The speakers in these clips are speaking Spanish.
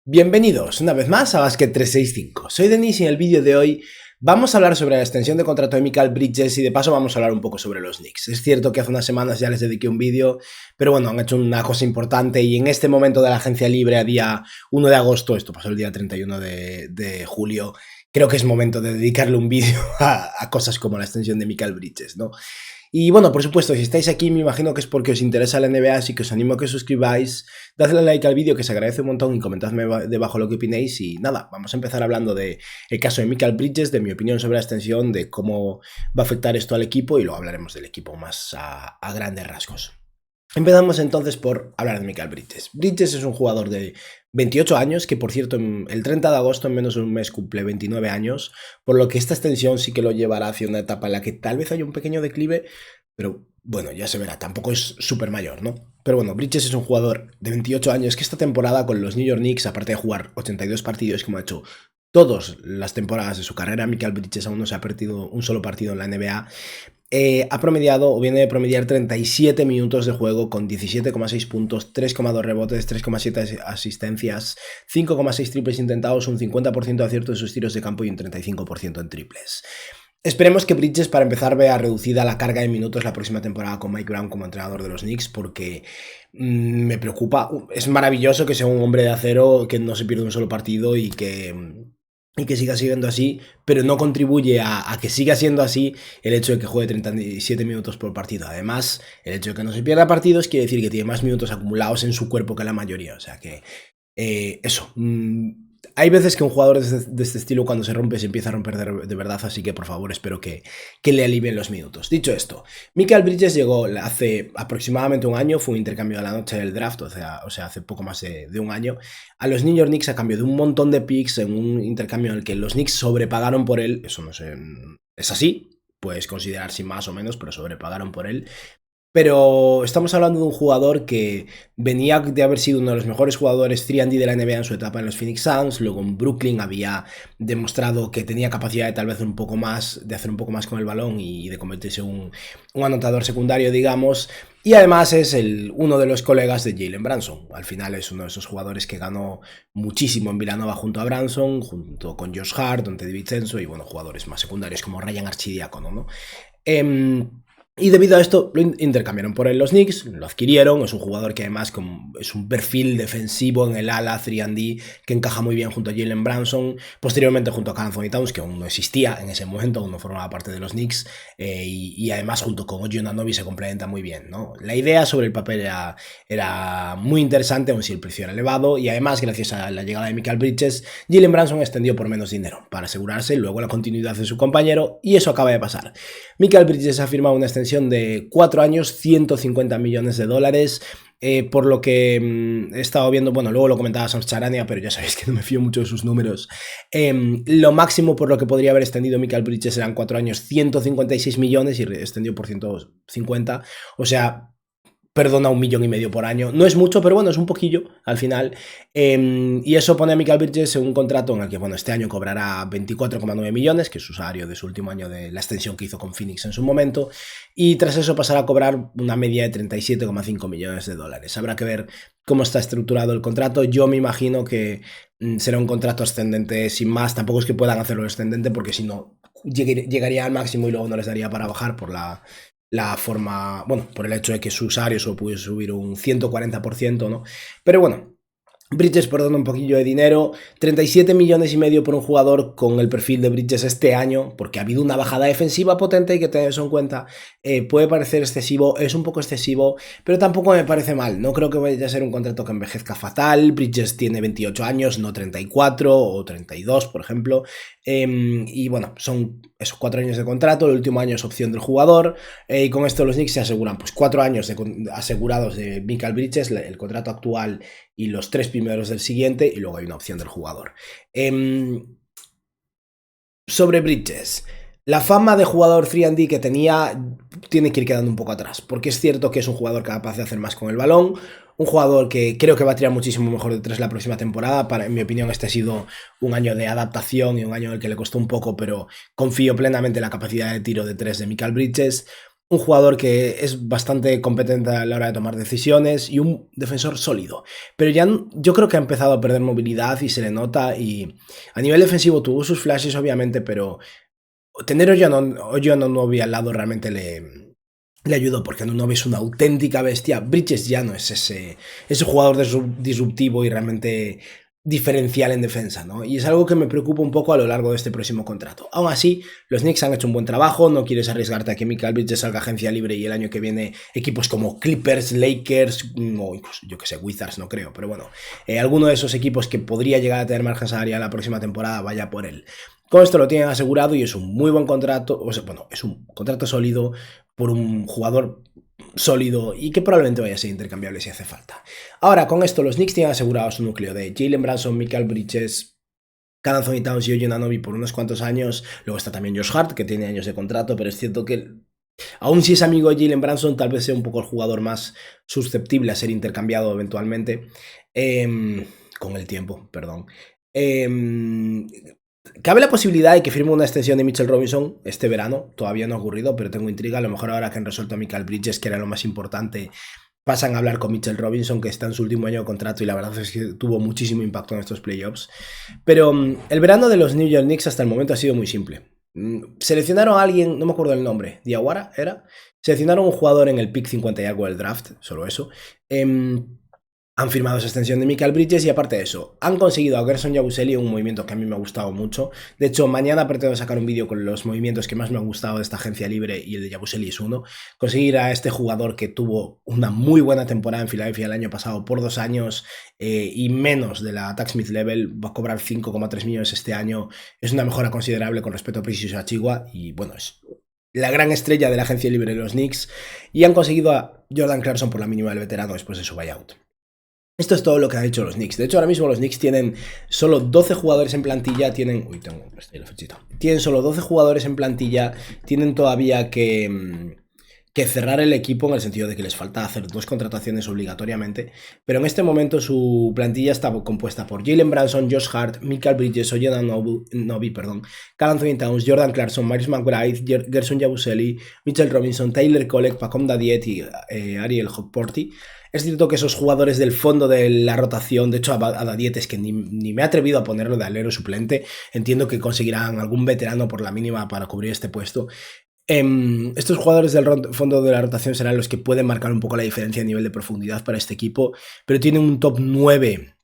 Bienvenidos una vez más a Basket 365. Soy Denis y en el vídeo de hoy vamos a hablar sobre la extensión de contrato de Mikal Bridges y de paso vamos a hablar un poco sobre los Knicks. Es cierto que hace unas semanas ya les dediqué un vídeo, pero bueno, han hecho una cosa importante y en este momento de la agencia libre a día 1 de agosto, esto pasó el día 31 de julio, creo que es momento de dedicarle un vídeo a cosas como la extensión de Mikal Bridges, ¿no? Y bueno, por supuesto, si estáis aquí me imagino que es porque os interesa la NBA, así que os animo a que os suscribáis, dadle like al vídeo que se agradece un montón y comentadme debajo lo que opinéis y nada, vamos a empezar hablando del caso de Mikal Bridges, de mi opinión sobre la extensión, de cómo va a afectar esto al equipo y luego hablaremos del equipo más a grandes rasgos. Empezamos entonces por hablar de Mikal Bridges. Bridges es un jugador de 28 años, que por cierto el 30 de agosto en menos de un mes cumple 29 años, por lo que esta extensión sí que lo llevará hacia una etapa en la que tal vez haya un pequeño declive, pero bueno, ya se verá, tampoco es súper mayor, ¿no? Pero bueno, Bridges es un jugador de 28 años que esta temporada con los New York Knicks, aparte de jugar 82 partidos como ha hecho todas las temporadas de su carrera, Mikal Bridges aún no se ha perdido un solo partido en la NBA, ha promediado o viene de promediar 37 minutos de juego con 17,6 puntos, 3,2 rebotes, 3,7 asistencias, 5,6 triples intentados, un 50% de acierto en sus tiros de campo y un 35% en triples. Esperemos que Bridges para empezar vea reducida la carga de minutos la próxima temporada con Mike Brown como entrenador de los Knicks porque me preocupa. Es maravilloso que sea un hombre de acero, que no se pierda un solo partido y que siga siendo así, pero no contribuye a que siga siendo así el hecho de que juegue 37 minutos por partido. Además, el hecho de que no se pierda partidos quiere decir que tiene más minutos acumulados en su cuerpo que la mayoría. O sea que eso. Hay veces que un jugador de este estilo cuando se rompe se empieza a romper de verdad, así que por favor espero que le alivien los minutos. Dicho esto, Mikal Bridges llegó hace aproximadamente un año, fue un intercambio a la noche del draft, o sea hace poco más de un año, a los New York Knicks a cambio de un montón de picks en un intercambio en el que los Knicks sobrepagaron por él, eso no sé, es así, puedes considerar si más o menos, pero sobrepagaron por él. Pero estamos hablando de un jugador que venía de haber sido uno de los mejores jugadores 3&D de la NBA en su etapa en los Phoenix Suns, luego en Brooklyn había demostrado que tenía capacidad de tal vez un poco más, de hacer un poco más con el balón y de convertirse en un anotador secundario, digamos, y además es uno de los colegas de Jalen Brunson. Al final es uno de esos jugadores que ganó muchísimo en Villanova junto a Brunson, junto con Josh Hart, Donte DiVincenzo y bueno, jugadores más secundarios como Ryan Arcidiacono, ¿no? Y debido a esto lo intercambiaron por él los Knicks, lo adquirieron, es un jugador que además es un perfil defensivo en el ala 3&D que encaja muy bien junto a Jalen Brunson, posteriormente junto a Karl Anthony Towns, que aún no existía en ese momento, aún no formaba parte de los Knicks, y además junto con OG Anunoby se complementa muy bien, ¿no? La idea sobre el papel era muy interesante, aun si el precio era elevado, y además gracias a la llegada de Mikal Bridges, Jalen Brunson extendió por menos dinero para asegurarse luego la continuidad de su compañero, y eso acaba de pasar. Mikal Bridges ha firmado una extensión de 4 años, 150 millones de dólares, por lo que he estado viendo, bueno, luego lo comentaba Sam Charania, pero ya sabéis que no me fío mucho de sus números. Lo máximo por lo que podría haber extendido Mikal Bridges eran 4 años, 156 millones y extendió por 150, o sea, perdona, 1,5 millones por año. No es mucho, pero bueno, es un poquillo al final. Y eso pone a Mikal Bridges en un contrato en el que, bueno, este año cobrará 24,9 millones, que es su salario de su último año de la extensión que hizo con Phoenix en su momento. Y tras eso pasará a cobrar una media de 37,5 millones de dólares. Habrá que ver cómo está estructurado el contrato. Yo me imagino que será un contrato ascendente sin más. Tampoco es que puedan hacerlo ascendente porque si no llegaría al máximo y luego no les daría para bajar por la forma, bueno, por el hecho de que su salario solo puede subir un 140%, ¿no? Pero bueno, Bridges perdona un poquillo de dinero, 37 millones y medio por un jugador con el perfil de Bridges este año, porque ha habido una bajada defensiva potente, hay que tener eso en cuenta. Puede parecer excesivo, es un poco excesivo, pero tampoco me parece mal. No creo que vaya a ser un contrato que envejezca fatal. Bridges tiene 28 años, no 34 o 32, por ejemplo. Y bueno, son esos 4 años de contrato, el último año es opción del jugador, y con esto los Knicks se aseguran pues 4 años asegurados de Mikal Bridges, el contrato actual y los 3 primeros del siguiente, y luego hay una opción del jugador. Sobre Bridges, la fama de jugador 3&D que tenía tiene que ir quedando un poco atrás, porque es cierto que es un jugador capaz de hacer más con el balón, un jugador que creo que va a tirar muchísimo mejor de 3 la próxima temporada. En mi opinión, este ha sido un año de adaptación y un año en el que le costó un poco, pero confío plenamente en la capacidad de tiro de 3 de Mikal Bridges. un jugador que es bastante competente a la hora de tomar decisiones y un defensor sólido. Pero ya yo creo que ha empezado a perder movilidad y se le nota. Y a nivel defensivo tuvo sus flashes, obviamente, pero tener a Anunoby al lado realmente le ayudó, porque Anunoby es una auténtica bestia. Bridges ya no es ese jugador disruptivo y realmente diferencial en defensa, ¿no? Y es algo que me preocupa un poco a lo largo de este próximo contrato. Aún así, los Knicks han hecho un buen trabajo, no quieres arriesgarte a que Mikal Bridges salga agencia libre y el año que viene equipos como Clippers, Lakers o incluso, yo que sé, Wizards, no creo, pero bueno, alguno de esos equipos que podría llegar a tener margen salarial la próxima temporada vaya por él. Con esto lo tienen asegurado y es un muy buen contrato, o sea, bueno, es un contrato sólido por un jugador sólido y que probablemente vaya a ser intercambiable si hace falta. Ahora, con esto, los Knicks tienen asegurado su núcleo de Jalen Brunson, Mikal Bridges, Karl Anthony Towns y Oji Anunoby por unos cuantos años. Luego está también Josh Hart, que tiene años de contrato, pero es cierto que aún si es amigo de Jalen Brunson, tal vez sea un poco el jugador más susceptible a ser intercambiado eventualmente. Con el tiempo, perdón. Cabe la posibilidad de que firme una extensión de Mitchell Robinson este verano. Todavía no ha ocurrido, pero tengo intriga. A lo mejor ahora que han resuelto a Mikal Bridges, que era lo más importante, pasan a hablar con Mitchell Robinson, que está en su último año de contrato y la verdad es que tuvo muchísimo impacto en estos playoffs. Pero el verano de los New York Knicks hasta el momento ha sido muy simple. Seleccionaron a alguien, no me acuerdo el nombre, Diawara era. Seleccionaron un jugador en el pick 50 y algo del draft, solo eso. Han firmado esa extensión de Mikal Bridges y aparte de eso, han conseguido a Gerson Yabusele, un movimiento que a mí me ha gustado mucho. De hecho, mañana pretendo sacar un vídeo con los movimientos que más me han gustado de esta agencia libre y el de Yabusele es uno. Conseguir a este jugador que tuvo una muy buena temporada en Filadelfia el año pasado por 2 años y menos de la tax mid-level, va a cobrar 5,3 millones este año. Es una mejora considerable con respecto a Precious Achiuwa y bueno, es la gran estrella de la agencia libre de los Knicks. Y han conseguido a Jordan Clarkson por la mínima del veterano después de su buyout. Esto es todo lo que han hecho los Knicks. De hecho, ahora mismo los Knicks tienen solo 12 jugadores en plantilla. Tienen la fechita. Tienen solo 12 jugadores en plantilla. Tienen todavía que cerrar el equipo en el sentido de que les falta hacer 2 contrataciones obligatoriamente. Pero en este momento su plantilla está compuesta por Jalen Brunson, Josh Hart, Mikal Bridges, Oji Anunoby, Karl Anthony Towns, Jordan Clarkson, Miles McBride, Gerson Yabusele, Mitchell Robinson, Tyler Kolek, Pacom Dadiet y Ariel Hokporty. Es cierto que esos jugadores del fondo de la rotación, de hecho a Dadiet es que ni me he atrevido a ponerlo de alero suplente, entiendo que conseguirán algún veterano por la mínima para cubrir este puesto. Estos jugadores del fondo de la rotación serán los que pueden marcar un poco la diferencia a nivel de profundidad para este equipo, pero tienen un top 9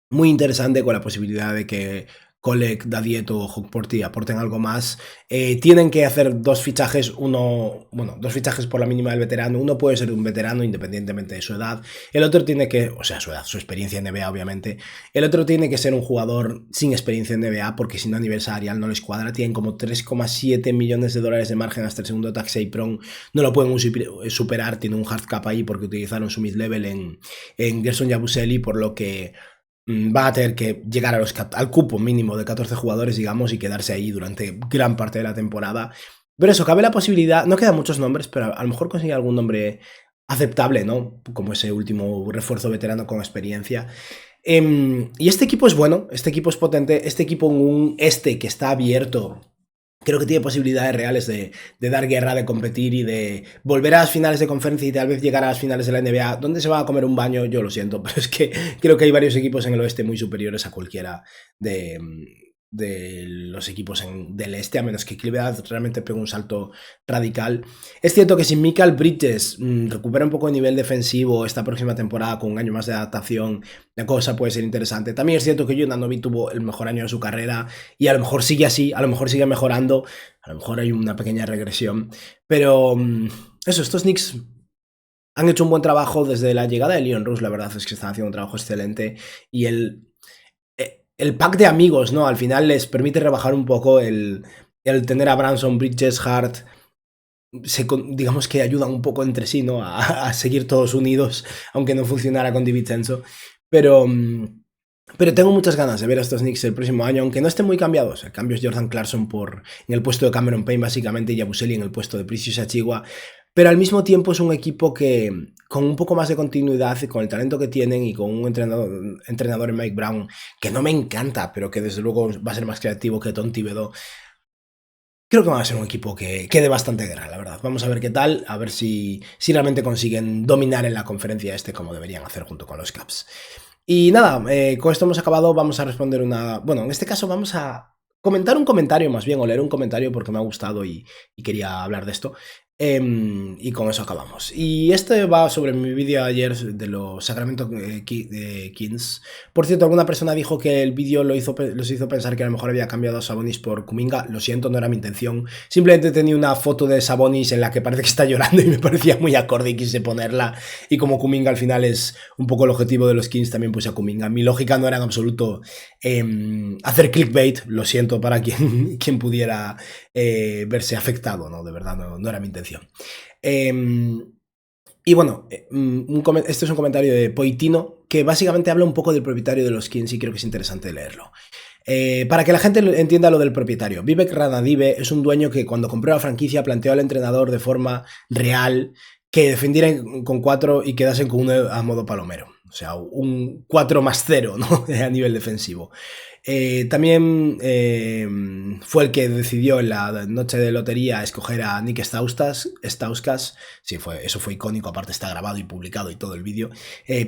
muy interesante con la posibilidad de que Kolek, Dadiet o Hokporty aporten algo más. Tienen que hacer 2 fichajes, dos fichajes por la mínima del veterano. Uno puede ser un veterano independientemente de su edad. El otro tiene que, o sea, su edad, su experiencia en NBA obviamente. El otro tiene que ser un jugador sin experiencia en NBA porque si no a nivel salarial no les cuadra. Tienen como 3,7 millones de dólares de margen hasta el segundo tax APRON. No lo pueden superar, tiene un hard cap ahí porque utilizaron su mid-level en Gerson Yabusele, por lo que va a tener que llegar al cupo mínimo de 14 jugadores, digamos, y quedarse ahí durante gran parte de la temporada. Pero eso, cabe la posibilidad, no quedan muchos nombres, pero a lo mejor consigue algún nombre aceptable, ¿no? Como ese último refuerzo veterano con experiencia. Y este equipo es bueno, este equipo es potente, este equipo en un que está abierto, creo que tiene posibilidades reales de dar guerra, de competir y de volver a las finales de conferencia y tal vez llegar a las finales de la NBA. ¿Dónde se va a comer un baño? Yo lo siento, pero es que creo que hay varios equipos en el oeste muy superiores a cualquiera de los equipos del este, a menos que Cleveland realmente pegue un salto radical. Es cierto que si Mikal Bridges recupera un poco de nivel defensivo esta próxima temporada con un año más de adaptación, la cosa puede ser interesante. También es cierto que Oji Anunoby tuvo el mejor año de su carrera y a lo mejor sigue así, a lo mejor sigue mejorando, a lo mejor hay una pequeña regresión, pero eso, estos Knicks han hecho un buen trabajo desde la llegada de Leon Rose. La verdad es que están haciendo un trabajo excelente y el pack de amigos, ¿no? Al final les permite rebajar un poco el tener a Brunson, Bridges, Hart, digamos que ayudan un poco entre sí, ¿no? A seguir todos unidos, aunque no funcionara con DiVincenzo. Pero tengo muchas ganas de ver a estos Knicks el próximo año, aunque no estén muy cambiados. El cambio es Jordan Clarkson en el puesto de Cameron Payne, básicamente, y Yabusele en el puesto de Precious Achiuwa. Pero al mismo tiempo es un equipo que, con un poco más de continuidad y con el talento que tienen y con un entrenador en Mike Brown, que no me encanta, pero que desde luego va a ser más creativo que Tom Thibodeau, creo que va a ser un equipo que quede bastante guerra, la verdad. Vamos a ver qué tal, a ver si realmente consiguen dominar en la conferencia como deberían hacer junto con los Caps. Y nada, con esto hemos acabado, vamos a responder una... Bueno, en este caso vamos a comentar un comentario más bien, o leer un comentario porque me ha gustado y quería hablar de esto. Y con eso acabamos. Y este va sobre mi vídeo ayer de los Sacramento Kings. Por cierto, alguna persona dijo que el vídeo los hizo pensar que a lo mejor había cambiado a Sabonis por Kuminga. Lo siento, no era mi intención. Simplemente tenía una foto de Sabonis en la que parece que está llorando y me parecía muy acorde y quise ponerla. Y como Kuminga al final es un poco el objetivo de los Kings, también puse a Kuminga. Mi lógica no era en absoluto hacer clickbait. Lo siento para quien pudiera verse afectado, ¿no? De verdad, no era mi intención. Y bueno, este es un comentario de Poitino que básicamente habla un poco del propietario de los Kings y creo que es interesante leerlo. Para que la gente entienda lo del propietario, Vivek Ranadive es un dueño que cuando compró la franquicia planteó al entrenador de forma real que defendieran con 4 y quedasen con 1 a modo palomero. O sea, un 4+0, ¿no? A nivel defensivo. También fue el que decidió en la noche de lotería escoger a Nick Stauskas. Sí, eso fue icónico, aparte está grabado y publicado y todo el vídeo.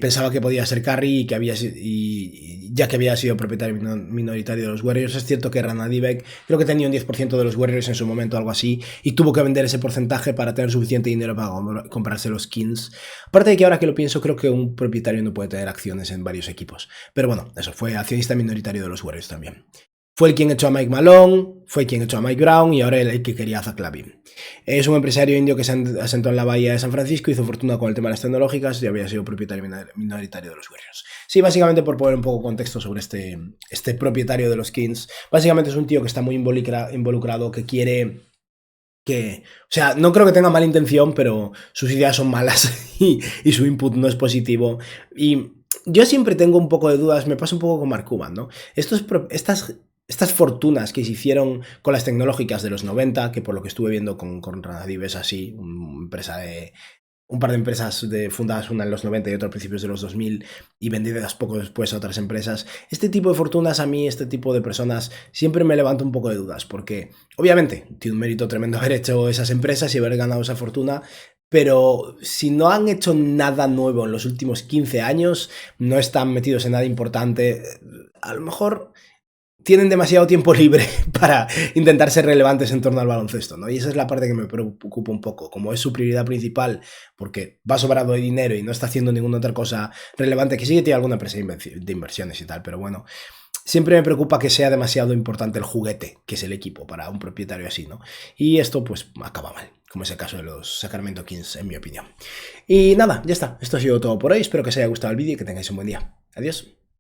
Pensaba que podía ser Curry y ya que había sido propietario minoritario de los Warriors. Es cierto que Ranadivek creo que tenía un 10% de los Warriors en su momento, algo así, y tuvo que vender ese porcentaje para tener suficiente dinero para comprarse los Kings. Aparte de que ahora que lo pienso, creo que un propietario no puede tener acciones en varios equipos. Pero bueno, eso, fue accionista minoritario de los Warriors también. Fue el quien echó a Mike Malone, fue quien echó a Mike Brown y ahora el que quería a Zach LaVine. Es un empresario indio que se asentó en la bahía de San Francisco, hizo fortuna con el tema de las tecnológicas y había sido propietario minoritario de los Warriors. Sí, básicamente por poner un poco de contexto sobre este propietario de los Kings, básicamente es un tío que está muy involucrado, que quiere... o sea, no creo que tenga mala intención, pero sus ideas son malas y su input no es positivo. Y yo siempre tengo un poco de dudas, me pasa un poco con Mark Cuban, ¿no? Estas fortunas que se hicieron con las tecnológicas de los 90, que por lo que estuve viendo con Ranadive es así, un par de empresas fundadas, una en los 90 y otra a principios de los 2000 y vendidas poco después a otras empresas. Este tipo de fortunas a mí, este tipo de personas, siempre me levanta un poco de dudas, porque obviamente tiene un mérito tremendo haber hecho esas empresas y haber ganado esa fortuna, pero si no han hecho nada nuevo en los últimos 15 años, no están metidos en nada importante, a lo mejor tienen demasiado tiempo libre para intentar ser relevantes en torno al baloncesto, ¿no? Y esa es la parte que me preocupa un poco. Como es su prioridad principal, porque va sobrado de dinero y no está haciendo ninguna otra cosa relevante, que sí que tiene alguna empresa de inversiones y tal, pero bueno, siempre me preocupa que sea demasiado importante el juguete, que es el equipo, para un propietario así, ¿no? Y esto, pues, acaba mal, como es el caso de los Sacramento Kings, en mi opinión. Y nada, ya está. Esto ha sido todo por hoy. Espero que os haya gustado el vídeo y que tengáis un buen día. Adiós.